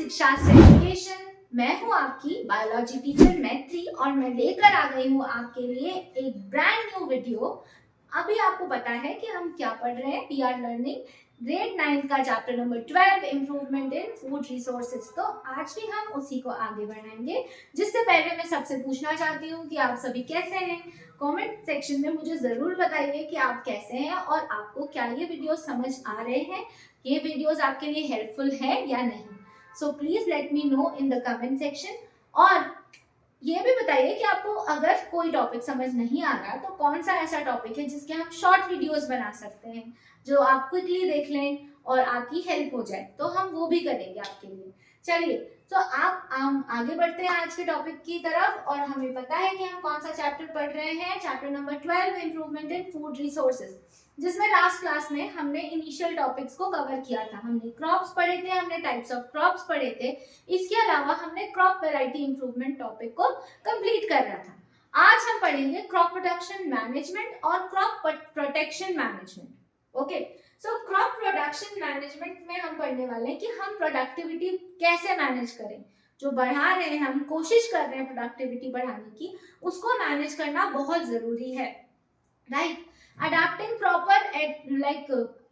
शिक्षा से एजुकेशन। मैं हूं आपकी बायोलॉजी टीचर मैत्री और मैं लेकर आ गई हूं आपके लिए एक ब्रांड न्यू वीडियो। अभी आपको पता है कि हम क्या पढ़ रहे हैं। वी आर लर्निंग ग्रेड 9 का chapter number 12 improvement in food resources. तो आज भी हम उसी को आगे बढ़ाएंगे। जिससे पहले मैं सबसे पूछना चाहती हूँ कि आप सभी कैसे हैं। कमेंट सेक्शन में मुझे जरूर बताइए कि आप कैसे हैं और आपको क्या ये वीडियो समझ आ रहे हैं, ये वीडियोस आपके लिए हेल्पफुल है या नहीं। So please let me know in the comment section. और ये भी बताइए कि आपको अगर कोई टॉपिक समझ नहीं आ रहा तो कौन सा ऐसा टॉपिक है जिसके हम शॉर्ट वीडियोस बना सकते हैं, जो आप क्विकली देख लें और आपकी हेल्प हो जाए, तो हम वो भी करेंगे आपके लिए। चलिए, तो आप हम आगे बढ़ते हैं आज के टॉपिक की तरफ। और हमें पता है कि हम कौन सा चैप्टर पढ़ रहे हैं, chapter number 12 improvement in food resources, जिसमें लास्ट क्लास में हमने इनिशियल टॉपिक्स को कवर किया था। हमने क्रॉप्स पढ़े थे, हमने टाइप्स ऑफ क्रॉप्स पढ़े थे। इसके अलावा हमने क्रॉप वैरायटी इंप्रूवमेंट टॉपिक को कंप्लीट कर रहा था। आज हम पढ़ेंगे क्रॉप प्रोडक्शन मैनेजमेंट और crop protection management. Okay, so crop production management में हम पढ़ने वाले हैं कि हम प्रोडक्टिविटी कैसे मैनेज करें। जो बढ़ा रहे हैं, हम कोशिश कर रहे हैं प्रोडक्टिविटी बढ़ाने की, उसको मैनेज करना बहुत जरूरी है, right. Adopting proper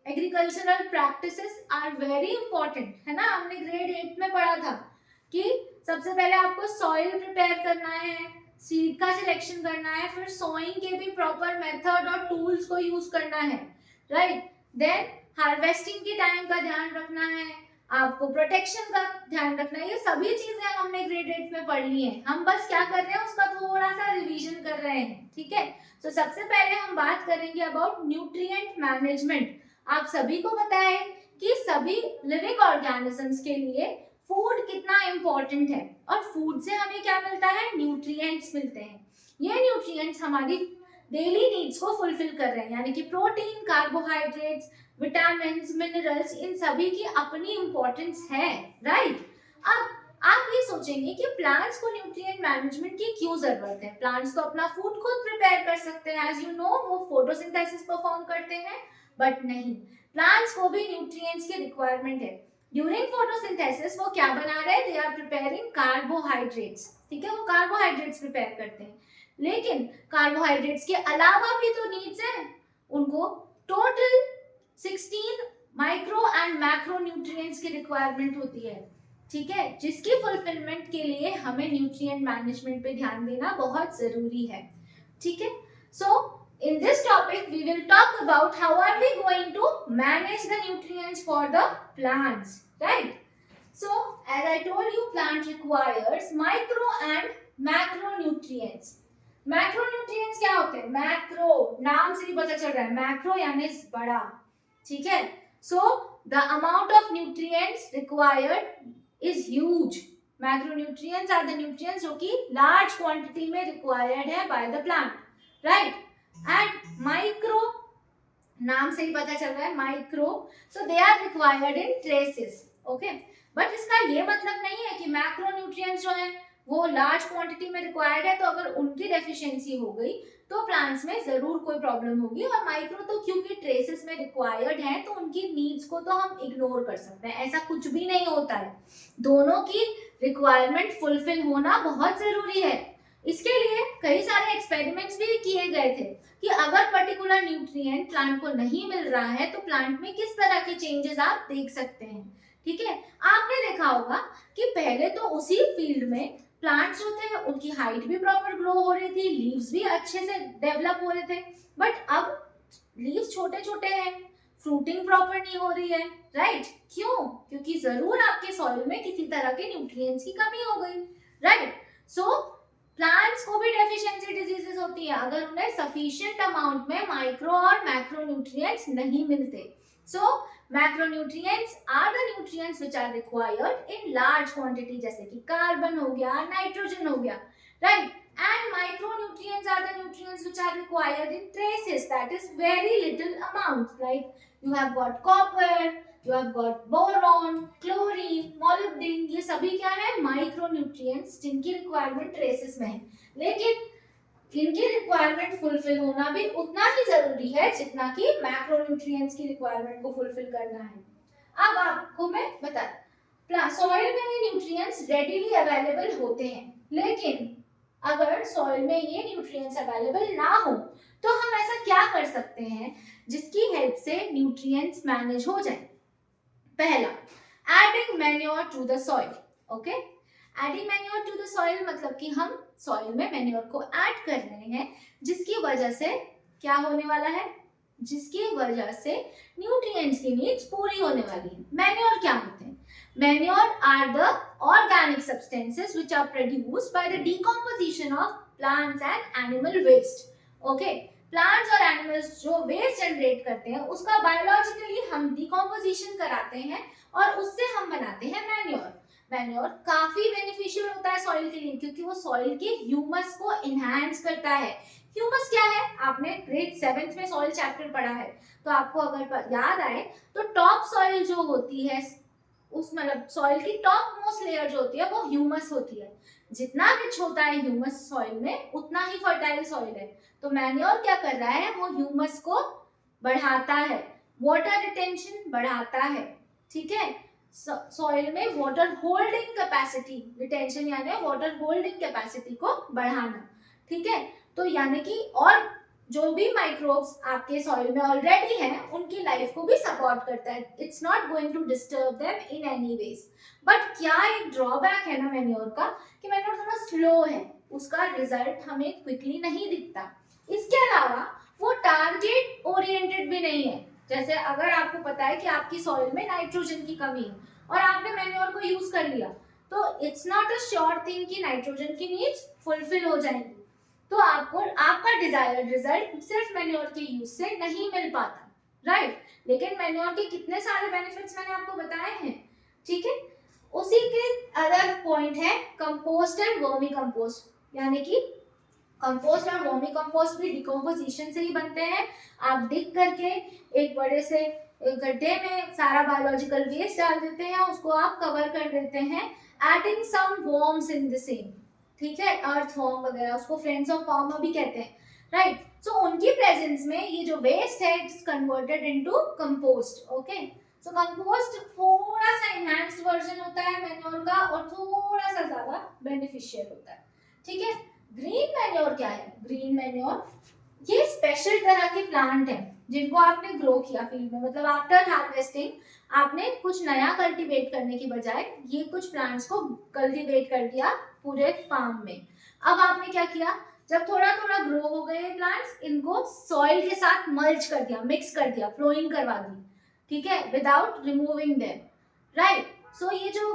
agricultural practices are very important, है ना। हमने ग्रेड 8 में पढ़ा था कि सबसे पहले आपको सॉइल प्रिपेयर करना है, सीड का सिलेक्शन करना है, फिर सोइंग के भी प्रॉपर मेथड और टूल्स को यूज करना है, राइट। देन हार्वेस्टिंग के टाइम का ध्यान रखना है, आपको प्रोटेक्शन का ध्यान रखना है। ये सभी चीजें हमने ग्रेड 8 में पढ़ ली हैं। हम बस क्या कर रहे हैं, उसका थोड़ा सा रिवीजन कर रहे हैं, ठीक है। तो सबसे पहले हम बात करेंगे अबाउट न्यूट्रिएंट मैनेजमेंट। आप सभी को पता है कि सभी लिविंग ऑर्गेनिजम्स के लिए फूड कितना इंपॉर्टेंट है, और फूड से हमें क्या मिलता है, न्यूट्रिएंट्स मिलते हैं। ये न्यूट्रिएंट्स हमारी डेली नीड्स को फुलफिल कर रहे हैं, यानी कि प्रोटीन, कार्बोहाइड्रेट्स, विटामिन, मिनरल्स, इन सभी की अपनी इंपॉर्टेंस है, राइट। अब आप ये सोचेंगे कि प्लांट्स को न्यूट्रिएंट मैनेजमेंट की क्यों जरूरत है। प्लांट्स तो अपना फूड खुद प्रिपेयर कर सकते हैं, एज यू नो, वो फोटोसिंथेसिस परफॉर्म करते हैं, बट नहीं, प्लांट्स को भी न्यूट्रिएंट्स की रिक्वायरमेंट है। ड्यूरिंग फोटोसिंथेसिस वो क्या बना रहे हैं, दे आर प्रिपेयरिंग कार्बोहाइड्रेट्स, ठीक है, वो कार्बोहाइड्रेट्स प्रिपेयर करते हैं। लेकिन कार्बोहाइड्रेट्स के अलावा भी तो नीड्स हैं, उनको total 16 micro and macro nutrients की रिक्वायरमेंट होती है, ठीक है, जिसकी फुलफिलमेंट के लिए हमें न्यूट्रिएंट मैनेजमेंट पे ध्यान देना बहुत जरूरी है, ठीक है। सो in this topic we will talk about how are we going to manage the nutrients for the plants, right. So as I told you, plant requires micro and macronutrients. Macronutrients क्या होते हैं, मैक्रो नाम से ही पता चल रहा है, मैक्रो यानी बड़ा, ठीक है। So the amount of nutrients required is huge. Macronutrients are the nutrients जो कि लार्ज क्वांटिटी में रिक्वायर्ड है by the plant, right. And micro नाम से ही पता चल रहा है, micro, so they are required in traces, okay. But इसका ये मतलब नहीं है कि मैक्रोन्यूट्रिएंट्स जो है वो लार्ज क्वांटिटी में रिक्वायर्ड है, तो अगर उनकी डेफिशिएंसी हो गई तो प्लांट्स में जरूर कोई प्रॉब्लम होगी। और माइक्रो तो क्योंकि ट्रेसेस में रिक्वायर्ड है तो उनकी नीड्स को तो हम इग्नोर कर सकते हैं, ऐसा कुछ भी नहीं होता है। दोनों की रिक्वायरमेंट फुलफिल होना बहुत जरूरी है। इसके लिए कई सारे एक्सपेरिमेंट्स भी किए गए थे कि अगर पर्टिकुलर न्यूट्रिएंट प्लांट को नहीं मिल रहा है तो प्लांट में किस तरह के चेंजेस आप देख सकते हैं, ठीक है। आपने देखा होगा कि पहले तो उसी फील्ड में प्लांट्स होते हैं, उनकी हाइट भी प्रॉपर ग्रो हो रही थी, लीव्स भी अच्छे से डेवलप हो रहे थे, बट अब लीव्स छोटे छोटे हैं, फ्रूटिंग प्रॉपर नहीं हो रही है, राइट। क्यों, क्योंकि जरूर आपके सॉइल में किसी तरह के न्यूट्रिएंट्स की कमी हो गई, राइट। सो प्लांट्स को भी डेफिशिएंसी डिजीजेस होती है अगर उन्हें सफिशिएंट अमाउंट में माइक्रो और मैक्रो न्यूट्रिएंट्स नहीं मिलते। So macronutrients are the nutrients which are required in large quantity, जैसे कि कार्बन हो गया, नाइट्रोजन हो गया, right. And micronutrients are the nutrients which are required in traces, that is very little amount, like you have got copper, you have got boron, chlorine, molybdenum, ये सभी क्या है, माइक्रोन्यूट्रिएंट्स जिनकी रिक्वायरमेंट ट्रेसेस में है। लेकिन इनकी रिक्वायरमेंट फुलफिल होना भी उतना ही जरूरी है जितना कि मैक्रोन्यूट्रिएंट्स की रिक्वायरमेंट को फुलफिल करना है। अब आपको मैं बता, सॉइल में ये न्यूट्रिएंट्स रेडिली अवेलेबल होते हैं, लेकिन अगर सॉइल में ये न्यूट्रिएंट्स अवेलेबल ना हो तो हम ऐसा क्या कर सकते हैं जिसकी हेल्प से न्यूट्रिएंट्स मैनेज हो जाए। पहला, adding manure to the soil. Okay, adding manure to the soil मतलब कि हम सॉइल में मैन्योर को ऐड कर रहे हैं, जिसकी वजह से क्या होने वाला है, जिसकी वजह से न्यूट्रिएंट्स की नीड्स पूरी होने वाली है। मैन्योर क्या होते हैं? Manure are the organic substances which are produced by the decomposition of plants and animal waste. Okay, plants और एनिमल्स जो वेस्ट जनरेट करते हैं उसका बायोलॉजिकली हम डिकम्पोजिशन कराते हैं और उससे हम बनाते हैं मैन्योर। मैन्योर काफी बेनिफिशियल होता है सॉइल के लिए, क्योंकि वो सॉइल के ह्यूमस को इनहैंस करता है। ह्यूमस क्या है? आपने ग्रेड 7th में सॉइल चैप्टर पढ़ा है, तो आपको अगर याद आए तो टॉप सॉइल जो होती है, उस मतलब सॉइल की टॉप मोस्ट लेयर जो होती है वो ह्यूमस होती है। जितना रिच होता है ह्यूमस सॉइल में, उतना ही फर्टाइल सॉइल है। तो मैन्योर क्या कर रहा है, वो ह्यूमस को बढ़ाता है, वाटर रिटेंशन बढ़ाता है। ठीक है, सॉइल में वाटर होल्डिंग कैपेसिटी, रिटेंशन यानी वाटर होल्डिंग कैपेसिटी को बढ़ाना। ठीक है, तो यानी कि और जो भी माइक्रोब्स आपके सॉइल में ऑलरेडी हैं उनकी लाइफ को भी सपोर्ट करता है। It's not going to disturb them in any ways. But क्या एक ड्रॉबैक है ना मैन्योर का, कि मैन्योर थोड़ा स्लो है, उसका रिजल्ट हमें क्विकली नहीं दिखता। इसके अलावा वो टारगेट ओरिएंटेड भी नहीं है। जैसे अगर आपको पता है कि आपकी सॉइल में नाइट्रोजन की कमी है और आपने मैन्योर को यूज कर लिया, तो it's not a sure thing कि नाइट्रोजन की नीड्स फुलफिल हो जाएंगी। तो आपको आपका डिजायर्ड रिजल्ट सिर्फ मैन्योर के यूज से नहीं मिल पाता, राइट। लेकिन मैन्योर के कितने सारे बेनिफिट्स मैंने आपको बताए हैं। ठीक है, उसी के अदर पॉइंट है कंपोस्ट एंड वर्मी कंपोस्ट, यानी कि कंपोस्ट और वर्मी कंपोस्ट भी डिकम्पोजिशन से ही बनते हैं। आप डिग करके एक बड़े से गड्ढे में सारा बायोलॉजिकल वेस्ट डाल देते हैं, उसको आप कवर कर देते हैं, adding some worms in the same. ठीक है, अर्थ वर्म वगैरह, उसको फ्रेंड्स ऑफ फार्मर भी कहते हैं, राइट। सो उनकी प्रेजेंस में ये जो वेस्ट है it's converted into compost. Okay, so compost थोड़ा सा एनहांस्ड वर्जन होता है मैन्योर का और थोड़ा सा ज्यादा बेनिफिशियल होता है। ठीक है, ग्रीन मैन्योर क्या है? ग्रीन मैन्योर ये स्पेशल तरह के प्लांट हैं जिनको आपने ग्रो किया फील्ड में, मतलब आफ्टर हार्वेस्टिंग आपने कुछ नया कल्टीवेट करने की बजाय ये कुछ प्लांट्स को कल्टीवेट कर दिया पूरे फार्म में। अब आपने क्या किया, जब थोड़ा थोड़ा ग्रो हो गए प्लांट्स, इनको सॉइल के साथ मल्च कर दिया, मिक्स कर दिया, फ्लोइंग करवा दी। ठीक है, without removing them, right. So ये जो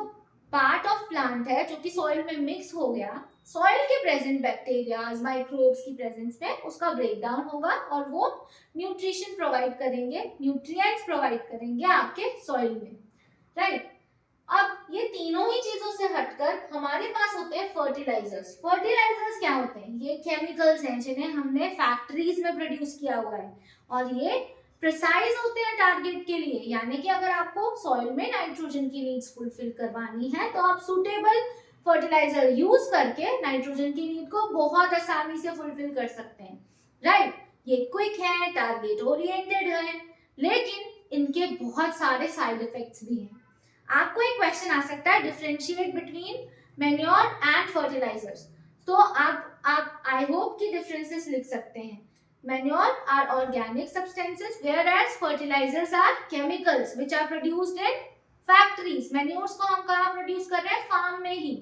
पार्ट ऑफ प्लांट है जो कि सॉइल में मिक्स हो गया, सॉइल के प्रेजेंट बैक्टीरियाज, माइक्रोब्स की प्रेजेंस में उसका ब्रेक डाउन होगा और वो न्यूट्रिशन प्रोवाइड करेंगे, न्यूट्रिएंट्स प्रोवाइड करेंगे आपके सॉइल में, राइट। अब ये तीनों ही चीजों से हटकर हमारे पास होते हैं फर्टिलाइजर्स। फर्टिलाइजर्स क्या होते हैं? ये केमिकल्स हैं जिन्हें हमने फैक्ट्रीज में प्रोड्यूस किया हुआ है और ये प्रिसाइज होते हैं टारगेट के लिए। यानी कि अगर आपको सॉइल में नाइट्रोजन की नीड्स फुलफिल करवानी है तो आप सुटेबल फर्टिलाइजर यूज करके नाइट्रोजन की नीड को बहुत आसानी से फुलफिल कर सकते हैं, राइट। ये क्विक है, टारगेट ओरिएंटेड है, लेकिन इनके बहुत सारे साइड इफेक्ट्स भी हैं। आपको एक क्वेश्चन आ सकता है, differentiate between manure and fertilizers. तो आप आई होप कि डिफरेंसेस लिख सकते हैं। Manure are organic substances, whereas fertilizers are chemicals which are produced in factories. Manures को हम कहाँ प्रोड्यूस कर रहे हैं? फार्म में ही।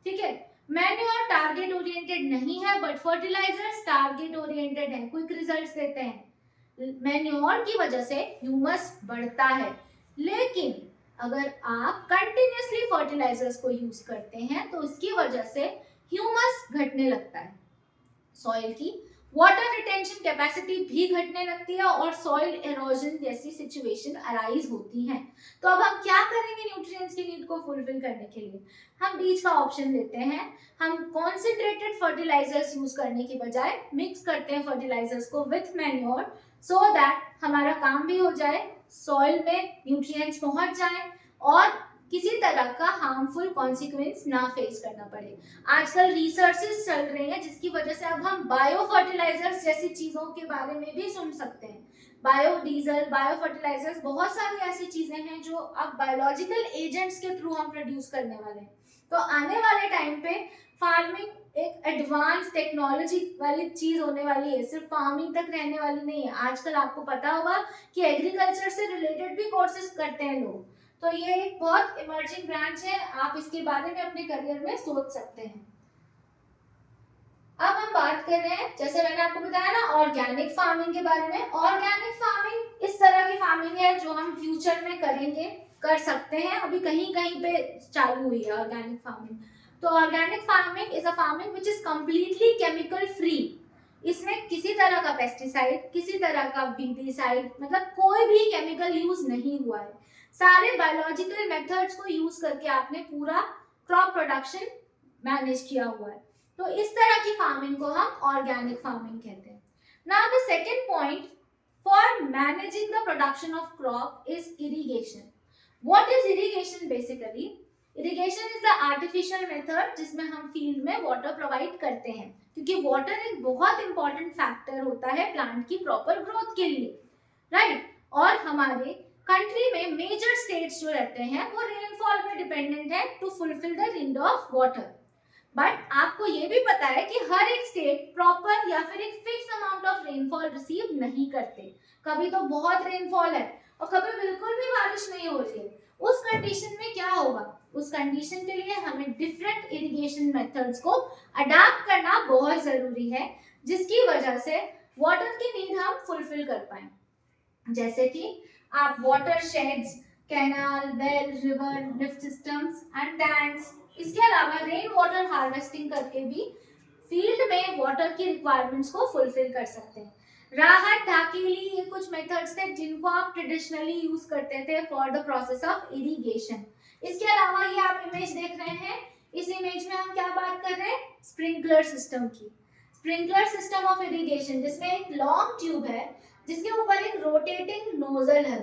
ठीक है, मैन्योर टारगेट ओरिएंटेड नहीं है, बट फर्टिलाइजर्स टारगेट ओरिएंटेड है, क्विक रिजल्ट्स देते हैं। मैन्योर की वजह से ह्यूमस बढ़ता है, लेकिन अगर आप कंटिन्यूसली फर्टिलाइजर्स को यूज करते हैं तो इसकी वजह से ह्यूमस घटने लगता है, सॉइल की वाटर रिटेंशन कैपेसिटी भी घटने लगती है और सॉइल एरोजन जैसी सिचुएशन अराइज होती हैं। तो अब हम क्या करेंगे न्यूट्रिएंट्स की नीड को फुलफिल करने के लिए? हम बीच का ऑप्शन लेते हैं, हम कॉन्सेंट्रेटेड फर्टिलाइजर्स यूज करने की बजाय मिक्स करते हैं फर्टिलाइजर्स को विथ मैन्योर, सो दैट हमारा काम भी हो जाए, सॉइल में न्यूट्रिएंट्स पहुंच जाए और किसी तरह का हार्मफुल कॉन्सिक्वेंस ना फेस करना पड़े। आजकल रिसर्चेस चल रही हैं जिसकी वजह से अब हम बायो फर्टिलाइजर्स जैसी चीजों के बारे में भी सुन सकते हैं। बायोडीजल, बायो फर्टिलाइजर्स, बहुत सारी ऐसी चीजें हैं जो अब बायोलॉजिकल एजेंट्स के थ्रू हम प्रोड्यूस करने वाले हैं। तो आने वाले टाइम पे फार्मिंग एक एडवांस टेक्नोलॉजी वाली चीज होने वाली है, सिर्फ फार्मिंग तक रहने वाली नहीं है। आजकल आपको पता होगा कि एग्रीकल्चर से रिलेटेड भी कोर्सेज करते हैं लोग, तो ये एक बहुत इमर्जिंग ब्रांच है, आप इसके बारे में अपने करियर में सोच सकते हैं। अब हम बात कर रहे हैं, जैसे मैंने आपको बताया ना, ऑर्गेनिक फार्मिंग के बारे में। ऑर्गेनिक फार्मिंग इस तरह की फार्मिंग है जो हम फ्यूचर में करेंगे, कर सकते हैं, अभी कहीं कहीं पे चालू हुई है ऑर्गेनिक फार्मिंग। तो organic farming is a farming which is completely chemical free. इसमें किसी तरह का पेस्टिसाइड, किसी तरह का वीडीसाइड, मतलब कोई भी केमिकल यूज नहीं हुआ है। सारे बायोलॉजिकल मेथड्स को यूज करके आपने पूरा क्रॉप प्रोडक्शन मैनेज किया हुआ है। तो इस तरह की फार्मिंग को हम ऑर्गेनिक फार्मिंग कहते हैं। Now the second point for managing the production of crop is irrigation. What is irrigation? Basically irrigation is the artificial method जिसमें हम फील्ड में वाटर प्रोवाइड करते हैं, क्योंकि वाटर एक बहुत इंपॉर्टेंट फैक्टर होता है प्लांट की प्रॉपर ग्रोथ के लिए, राइट? और हमारे कंट्री में मेजर स्टेट्स जो रहते हैं वो रेनफॉल पे डिपेंडेंट है to fulfil the need of water. But आपको ये भी पता है कि हर एक स्टेट प्रॉपर या फिर एक fix amount of rainfall receive नहीं करते। कभी तो बहुत रेनफॉल है और कभी बिल्कुल भी बारिश नहीं हो रही है। उस कंडीशन में क्या होगा? उस कंडीशन के लिए हमें डिफरेंट इरिगेशन मेथड्स को अडाप्ट करना बहुत जरूरी है, जिसकी वजह से वाटर की नीड हम फुलफिल कर पाए। जैसे कि आप water shades, canal, well, river, lift systems and tanks, इसके अलावा रेन वाटर हार्वेस्टिंग करके भी फील्ड में वाटर की रिक्वायरमेंट्स को फुलफिल कर सकते हैं। राहत, ढाकेली, ये कुछ मेथड्स थे जिनको आप ट्रेडिशनली यूज करते थे for the process of irrigation. इसके अलावा ये आप इमेज देख रहे हैं, इस इमेज में हम क्या बात कर रहे हैं? स्प्रिंकलर सिस्टम की। स्प्रिंकलर सिस्टम ऑफ इरिगेशन, जिसमें एक लॉन्ग ट्यूब है जिसके ऊपर एक रोटेटिंग नोजल है।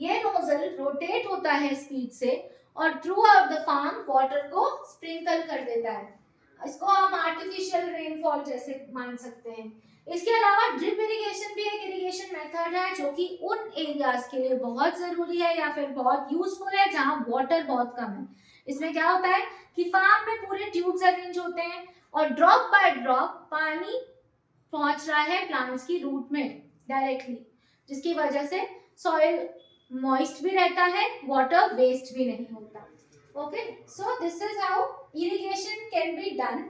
ये नोजल रोटेट होता है स्पीड से और throughout the farm water को स्प्रिंकल कर देता है। इसको हम आर्टिफिशियल रेनफॉल जैसे मान सकते हैं। इसके अलावा ड्रिप इरिगेशन भी एक इरिगेशन मेथड है जो कि उन एरियाज के लिए बहुत जरूरी है या फिर बहुत यूजफुल है जहां वाटर बहुत कम है। इसमें क्या होता है कि फार्म में पूरे ट्यूब्स अरेंज होते हैं और ड्रॉप बाय ड्रॉप पानी पहुंच रहा है प्लांट्स की रूट में डायरेक्टली, जिसकी वजह से सॉइल मॉइस्ट भी रहता है, वाटर वेस्ट भी नहीं होता। Okay, so this is how irrigation can be done.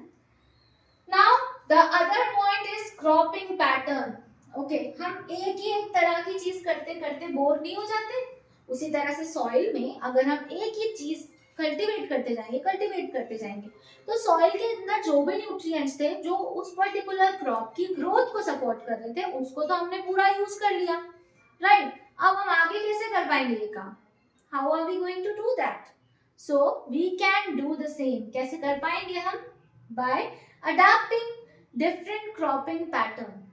Now the other point is cropping pattern. Okay, हम एक तरह की चीज करते करते बोर नहीं हो जाते? उसी तरह से सॉइल में अगर हम एक ही चीज कल्टीवेट करते जाएंगे तो सॉइल के अंदर जो भी न्यूट्रिएंट्स थे जो उस पर्टिकुलर क्रॉप की ग्रोथ को सपोर्ट कर रहे थे उसको तो हमने पूरा यूज कर लिया, राइट? अब हम आगे कैसे कर पाएंगे ये काम? How are we going to do that? So we can do the same. कैसे कर पाएंगे हम? By adopting different cropping pattern.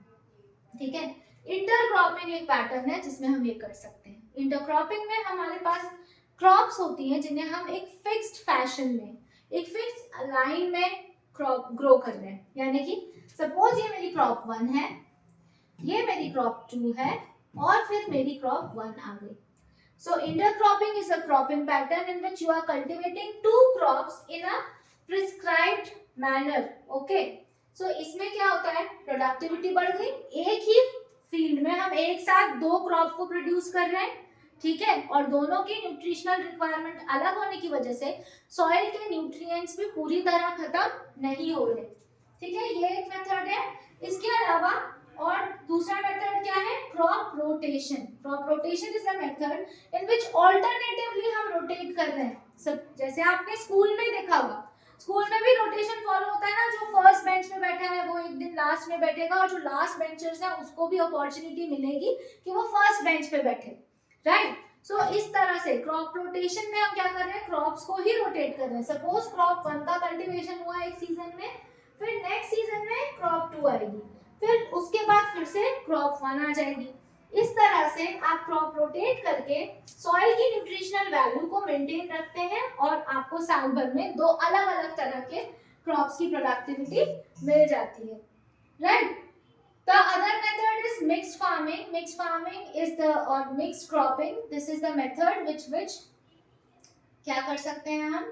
ठीक है, इंटरक्रॉपिंग एक पैटर्न है जिसमें हम ये कर सकते हैं। इंटरक्रॉपिंग में हमारे पास क्रॉप्स होती हैं जिन्हें हम एक फिक्स्ड फैशन में, एक फिक्स लाइन में क्रॉप ग्रो कर रहे हैं। यानी कि सपोज ये मेरी क्रॉप 1 है, ये मेरी क्रॉप 2 है और फिर मेरी क्रॉप 1 आ गई। So intercropping is a cropping pattern in which you are cultivating two crops in a prescribed manner. Okay. So इसमें क्या होता है? प्रोडक्टिविटी बढ़ गई, एक ही फील्ड में हम एक साथ दो क्रॉप को प्रोड्यूस कर रहे हैं, ठीक है? और दोनों की न्यूट्रिशनल रिक्वायरमेंट अलग होने की वजह से सॉइल के न्यूट्रिएंट्स भी पूरी तरह खत्म नहीं हो रहे, ठीक है? ये एक मेथड है। इसके अलावा और दूसरा मेथड क्या है? Crop rotation. Crop rotation is a method in which alternatively हम रोटेट कर रहे हैं। सब जैसे आपने स्कूल में देखा होगा, स्कूल में भी रोटेशन फॉलो होता है ना, जो फर्स्ट बेंच में बैठा है वो एक दिन लास्ट में बैठेगा और जो लास्ट बेंचर्स है उसको भी अपॉर्चुनिटी मिलेगी कि वो फर्स्ट बेंच पे बैठे, राइट? सो इस तरह से क्रॉप रोटेशन में हम क्या कर रहे हैं? क्रॉप्स को ही रोटेट कर रहे हैं। सपोज क्रॉप 1 का कल्टीवेशन हुआ एक सीजन में, फिर नेक्स्ट सीजन में क्रॉप 2 आएगी, फिर उसके बाद फिर से क्रॉप 1 आ जाएगी। इस तरह से आप क्रॉप रोटेट करके सॉइल की न्यूट्रिशनल वैल्यू को मेंटेन रखते हैं और आपको साल भर में दो अलग-अलग तरह के क्रॉप्स की प्रोडक्टिविटी मिल जाती है, right? The other method is mixed farming. Mixed farming is the or mixed cropping. This is the method which क्या कर सकते हैं हम,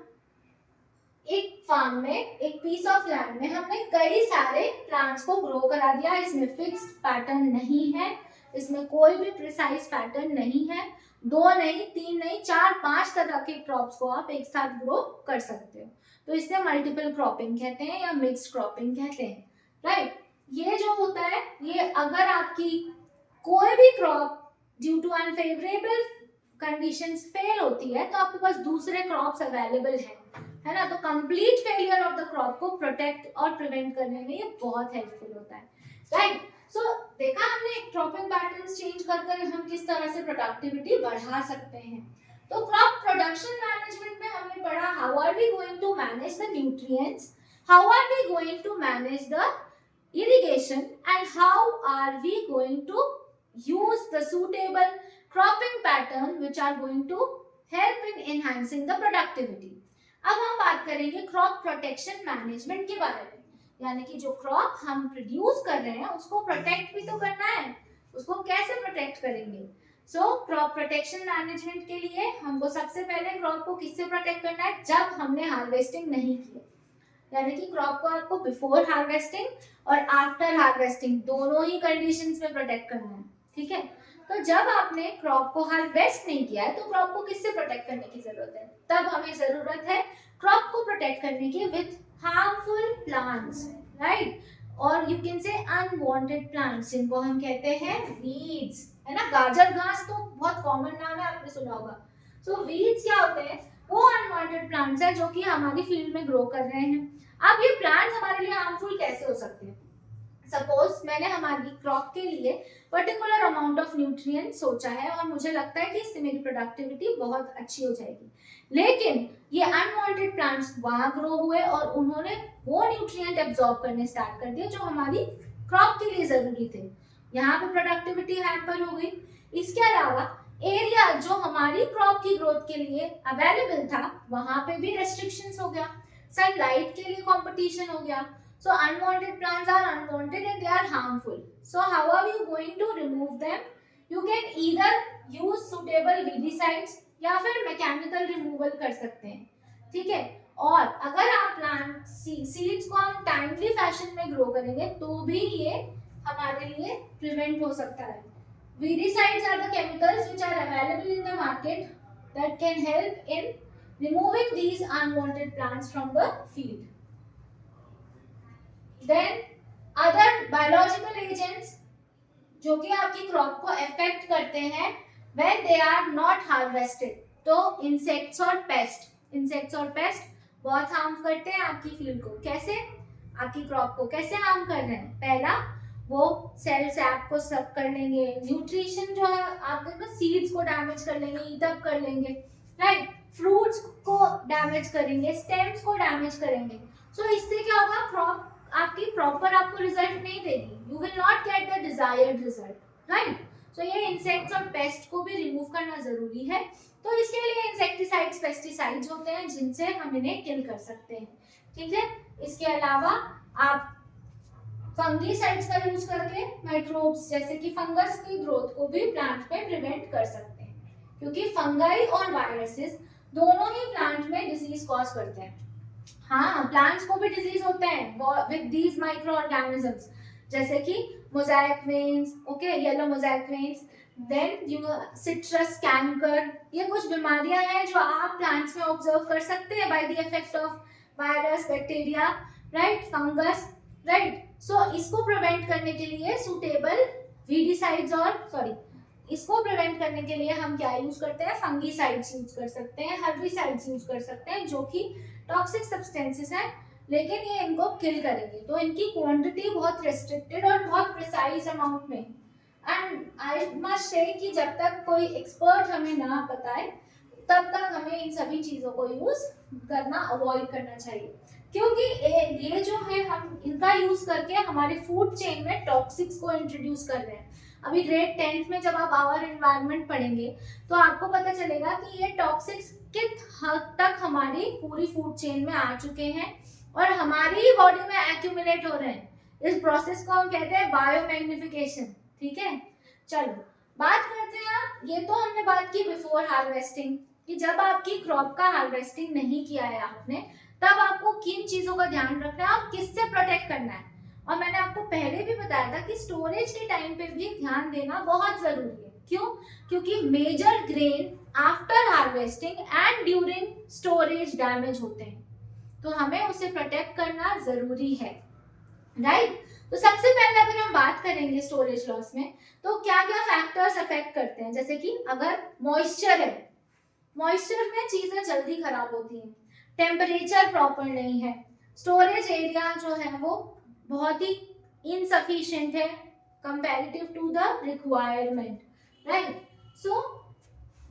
एक फार्म में, एक पीस ऑफ लैंड में हमने कई सारे प्लांट्स को ग्रो करा दिया. इसमें फिक्स्ड पैटर्न नहीं है, इसमें कोई भी प्रिसाइज पैटर्न नहीं है. 2 नहीं, 3 नहीं, 4-5 तरह के क्रॉप्स को आप एक साथ ग्रो कर सकते हो. तो इसे मल्टीपल क्रॉपिंग कहते हैं या मिक्स्ड क्रॉपिंग कहते हैं, राइट. ये जो होता है, ये अगर आपकी कोई भी crop due to unfavourable conditions fail होती है तो आपके पास दूसरे क्रॉप्स अवेलेबल हैं, है ना. तो complete failure of the crop को प्रोटेक्ट और प्रिवेंट करने में ये बहुत हेल्पफुल होता है, राइट. सो देखा हमने क्रॉपिंग पैटर्न्स चेंज कर हम किस तरह से प्रोडक्टिविटी बढ़ा सकते हैं. तो क्रॉप प्रोडक्शन मैनेजमेंट में हमने पढ़ा how are we going to manage the nutrients, how are we going to manage the irrigation, and how are we going to use the suitable cropping pattern which are going to help in enhancing the productivity. अब हम बात करेंगे crop protection management के बारे में, यानी कि जो क्रॉप हम प्रोड्यूस कर रहे हैं उसको प्रोटेक्ट भी तो करना है. उसको कैसे प्रोटेक्ट करेंगे? सो क्रॉप प्रोटेक्शन मैनेजमेंट के लिए हमको सबसे पहले क्रॉप को किससे प्रोटेक्ट करना है, जब हमने हार्वेस्टिंग नहीं की, यानी कि क्रॉप को आपको बिफोर हार्वेस्टिंग और आफ्टर हार्वेस्टिंग दोनों ही कंडीशंस में प्रोटेक्ट करना है, ठीक है. तो जब आपने क्रॉप को हार्वेस्ट नहीं किया है तो क्रॉप को किससे प्रोटेक्ट करने की जरूरत है? तब हमें जरूरत है क्रॉप को प्रोटेक्ट करने की विद हार्मफुल प्लांट्स, राइट. और you can say unwanted plants, जिनको हम कहते हैं वीड्स, है ना. गाजर घास तो बहुत कॉमन नाम है, आपने सुना होगा. सो वीड्स क्या होते हैं? वो अनवांटेड प्लांट्स है जो कि हमारी फील्ड में ग्रो कर रहे हैं. अब ये प्लांट्स हमारे लिए हार्मफुल कैसे हो सकते हैं? सपोज मैंने हमारी क्रॉप के लिए पर्टिकुलर अमाउंट ऑफ न्यूट्रिएंट सोचा है और मुझे लगता है कि इससे मेरी प्रोडक्टिविटी बहुत अच्छी हो जाएगी, लेकिन ये अनवांटेड प्लांट्स वहां ग्रो हुए और उन्होंने वो न्यूट्रिएंट एब्जॉर्ब करने स्टार्ट कर दिए जो हमारी क्रॉप के लिए जरूरी थे. यहाँ पे प्रोडक्टिविटी हैम्पर हो गई. इसके अलावा एरिया जो हमारी क्रॉप की ग्रोथ के लिए अवेलेबल था वहां पे भी रेस्ट्रिक्शंस हो गया, सनलाइट के लिए कंपटीशन हो गया. So unwanted plants are unwanted and they are harmful. So how are you going to remove them? You can either use suitable weedicides या फिर मैकेनिकल रिमूवल कर सकते हैं, ठीक है. और अगर आप प्लांट सीड्स को हम टाइमली फैशन में ग्रो करेंगे तो भी ये हमारे लिए प्रिवेंट हो सकता है. Weedicides are the chemicals which are available in the market that can help in removing these unwanted plants from the field. Then other biological agents जो कि आपकी क्रॉप को अफेक्ट करते हैं when they are not harvested. तो insects और paste बहुत harm करते हैं आपकी फील्ड को. कैसे? आपकी क्रॉप को कैसे हार्म कर रहे हैं? पहला, वो सेल सैप को सक कर लेंगे, न्यूट्रिशन जो है आपके सीड्स को डैमेज कर लेंगे, ईट अप कर लेंगे, राइट. फ्रूट्स को डैमेज करेंगे, स्टेम्स को डैमेज करेंगे. सो इससे क्या होगा? क्रॉप आपकी प्रॉपर आपको रिजल्ट नहीं देगी. You will not get the desired result, right. So ये इंसेक्ट्स और पेस्ट को भी रिमूव करना जरूरी है. तो इसके लिए इंसेक्टिसाइड्स, पेस्टिसाइड्स होते हैं जिनसे हम इन्हें किल कर सकते हैं, ठीक है. इसके अलावा आप फंगीसाइड्स का यूज करके माइक्रोब्स जैसे कि फंगस की ग्रोथ को भी प्लांट में प्रिवेंट कर सकते हैं, क्योंकि फंगाई और वायरसेस दोनों ही प्लांट में डिजीज कॉज करते हैं. हाँ, प्लांट्स को भी डिजीज होते हैं विद दीज माइक्रो ऑर्गेनिजम्स, जैसे कि mosaic veins, okay, yellow mosaic veins, then you citrus canker. ये कुछ बीमारियां हैं जो आप प्लांट्स में ऑब्जर्व कर सकते हैं by the effect of virus, bacteria, right, fungus, right. So इसको प्रिवेंट करने के लिए सूटेबल वीडिसाइड्स इसको प्रिवेंट करने के लिए हम क्या यूज करते हैं? फंगीसाइड्स यूज कर सकते हैं, हर्बिसाइड्स यूज कर सकते हैं, जो कि टॉक्सिक सब्सटेंसेस हैं लेकिन ये इनको किल करेंगे. तो इनकी क्वांटिटी बहुत रेस्ट्रिक्टेड और बहुत प्रिसाइज अमाउंट में. एंड आई मस्ट से कि जब तक कोई एक्सपर्ट हमें ना बताए तब तक हमें इन सभी चीजों को यूज करना अवॉइड करना चाहिए, क्योंकि ये जो है हम इनका यूज करके हमारे फूड चेन में टॉक्सिक्स को इंट्रोड्यूस कर रहे हैं. अभी ग्रेड 10th में जब आप आवर एनवायरनमेंट पढ़ेंगे तो आपको पता चलेगा कि ये टॉक्सिक्स किस हद तक हमारी पूरी फूड चेन में आ चुके हैं और हमारी ही बॉडी में एक्यूमुलेट हो रहे हैं. इस प्रोसेस को हम कहते हैं बायोमैग्निफिकेशन। ठीक है, चलो बात करते हैं। ये तो हमने बात की बिफोर हार्वेस्टिंग, कि जब आपकी क्रॉप का हार्वेस्टिंग नहीं किया है आपने, तब आपको किन चीजों का ध्यान रखना है और किससे प्रोटेक्ट करना है। और मैंने आपको पहले भी बताया था कि स्टोरेज के टाइम पे भी ध्यान देना बहुत जरूरी है। क्यों? क्योंकि major grain after harvesting and during storage damage होते हैं, तो हमें उसे प्रोटेक्ट करना जरूरी है, राइट। तो सबसे पहले अगर हम बात करेंगे स्टोरेज लॉस में, तो क्या क्या फैक्टर्स अफेक्ट करते हैं। जैसे कि अगर मॉइस्चर है, मॉइस्चर में चीजें जल्दी खराब होती हैं, टेम्परेचर प्रॉपर नहीं है, स्टोरेज एरिया जो है वो बहुत ही इनसफिशिएंट है comparative to the requirement, right. So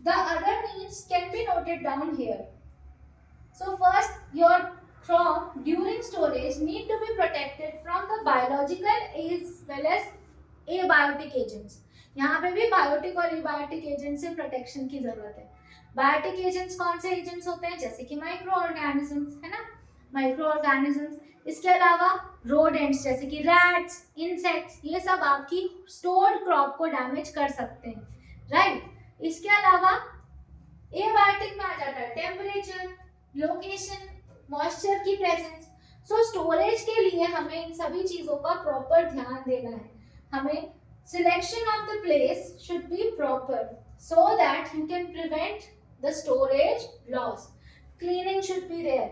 the other needs can be noted down here. So first, your crop during storage need to be protected from the biological as well as abiotic agents. यहाँ पे भी biotic और abiotic agent से protection की जरूरत है। Biotic agents कौन से एजेंट्स होते हैं? जैसे कि माइक्रो ऑर्गेनिजम्स, है ना, माइक्रो ऑर्गेनिजम्स। इसके अलावा रोडेंट्स जैसे कि रैट्स, इंसेक्ट्स, ये सब आपकी स्टोर्ड क्रॉप को डैमेज कर सकते हैं, राइट। इसके अलावा एबायोटिक में आ जाता है टेम्परेचर, लोकेशन, मॉइस्चर की प्रेजेंस। सो स्टोरेज के लिए हमें इन सभी चीजों का प्रॉपर ध्यान देना है। हमें selection of the place should be proper so that you can prevent the storage loss. Cleaning should be there.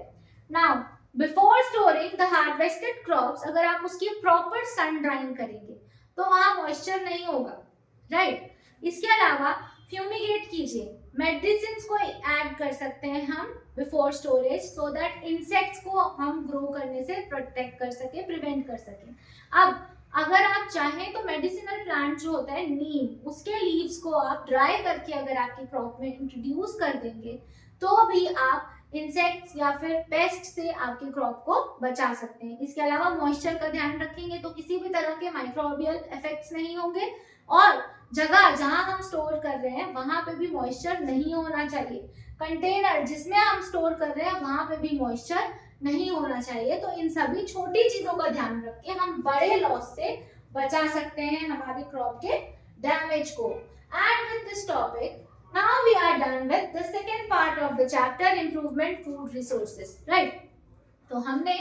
Now before storing the harvested crops, अगर आप उसकी प्रॉपर सन ड्राइंग करेंगे तो वहां मॉइस्चर नहीं होगा, राइट। इसके अलावा फ्यूमिगेट कीजिए, मेडिसिन को ऐड कर सकते हैं हम before storage, so that insects को हम ग्रो करने से प्रोटेक्ट कर सके, प्रिवेंट कर सके। अब अगर आप चाहें तो मेडिसिनल प्लांट जो होता है नीम, उसके लीव्स को आप ड्राई करके अगर आपकी क्रॉप में इंट्रोड्यूस कर देंगे तो भी आप इंसेक्ट्स या फिर पेस्ट से आपके क्रॉप को बचा सकते हैं। इसके अलावा मॉइस्चर का ध्यान रखेंगे तो किसी भी तरह के माइक्रोबियल इफेक्ट्स नहीं होंगे, और जगह जहां हम स्टोर कर रहे हैं वहां पे भी मॉइस्चर नहीं होना चाहिए। कंटेनर जिसमें हम स्टोर कर रहे हैं वहां पे भी मॉइस्चर नहीं होना चाहिए। तो इन सभी छोटी चीजों का ध्यान रख के हम बड़े लॉस से बचा सकते हैं हमारी क्रॉप के डैमेज को। And with this topic now we are done with the second part of the chapter improvement food resources, right। तो हमने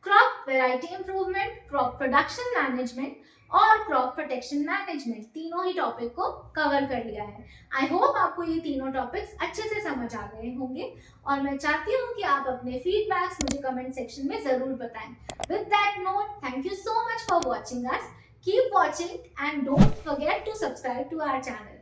crop variety improvement, crop production management और क्रॉप प्रोटेक्शन मैनेजमेंट तीनों ही टॉपिक को cover कर लिया है। I hope आपको ये तीनों टॉपिक्स अच्छे से समझ आ गए होंगे, और मैं चाहती हूँ कि आप अपने फीडबैक्स मुझे कमेंट सेक्शन में जरूर बताएं। With that note, thank you so much for watching us. Keep watching and don't forget to subscribe to our channel.